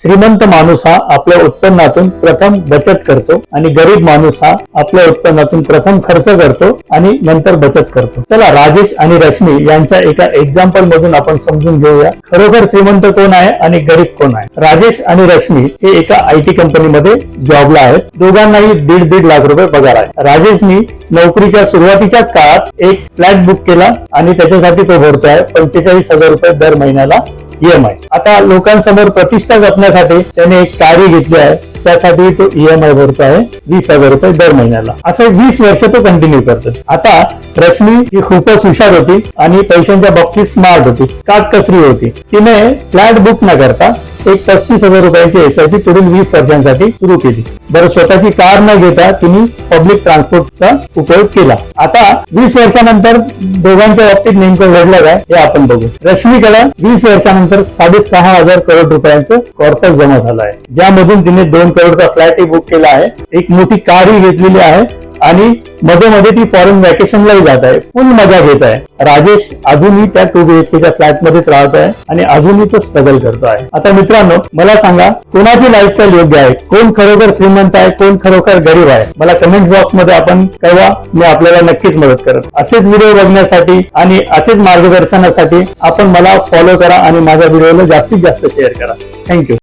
श्रीमंत माणूस हा आपल्या उत्पन्नातून प्रथम बचत करतो आणि गरीब माणूस हा आपल्या उत्पन्नातून प्रथम खर्च करतो आणि नंतर बचत करतो। चला राजेश आणि रश्मी यांच्या एका एक्झाम्पल मधून आपण समजून घेऊया खरोखर श्रीमंत कोण आहे आणि गरीब कोण आहे। राजेश आणि रश्मी हे एका IT कंपनीमध्ये जॉबला आहेत। दोघांनाही 1.5 लाख रुपये पगार आहे। राजेशनी नोकरीच्या सुरुवातीच्याच काळात एक फ्लॅट बुक केला आणि त्याच्यासाठी तो भरतोय 45,000 रुपये दर महिन्याला EMI। आता लोकांसमोर प्रतिष्ठा जपण्यासाठी त्याने एक गाडी घेतली आहे, त्यासाठी तो EMI भरतो आहे 20,000 रुपये दर महिन्याला। असे 20 वर्ष तो कंटिन्यू करतो। आता रश्मी ही खूपच हुशार होती आणि पैशांच्या बाबतीत स्मार्ट होती, काटकसरी होती। तिने फ्लॅट बुक न करता एक 35,000 रुपयांची SIP पुढील 20 वर्षांसाठी सुरू केली। बरं स्वतःची कार न घेता तिने पब्लिक ट्रान्सपोर्टचा उपयोग केला। आता 20 वर्षानंतर दोघांच्या बाबतीत नेमकं घडलं काय हे आपण बघू। रश्मीकडे 20 वर्षानंतर 6,500 करोड रुपयांचं कॉर्पस जमा झालं आहे, ज्यामधून तिने 2 करोडचा फ्लॅटही बुक केला आहे, एक मोठी कारही घेतलेली आहे आणि मध्ये मध्ये ती फॉरेन व्हॅकेशनलाही जात आहे, फुल मजा घेत आहे। राजेश अजूनही त्या 2 BHKच्या फ्लॅट मध्येच राहत आहे आणि अजूनही तो स्ट्रगल करतो आहे। आता मित्रांनो मला सांगा कोणाची लाईफस्टाईल योग्य आहे, कोण खरोखर श्रीमंत आहे, कोण खरोखर गरीब आहे। मला कमेंट्स बॉक्स मध्ये आपण कळवा, मी आपल्याला नक्कीच मदत करेन। असेच व्हिडिओ बघण्यासाठी आणि असेच मार्गदर्शनासाठी आपण मला फॉलो करा आणि माझ्या व्हिडिओला जास्तीत जास्त शेअर करा। थँक्यू।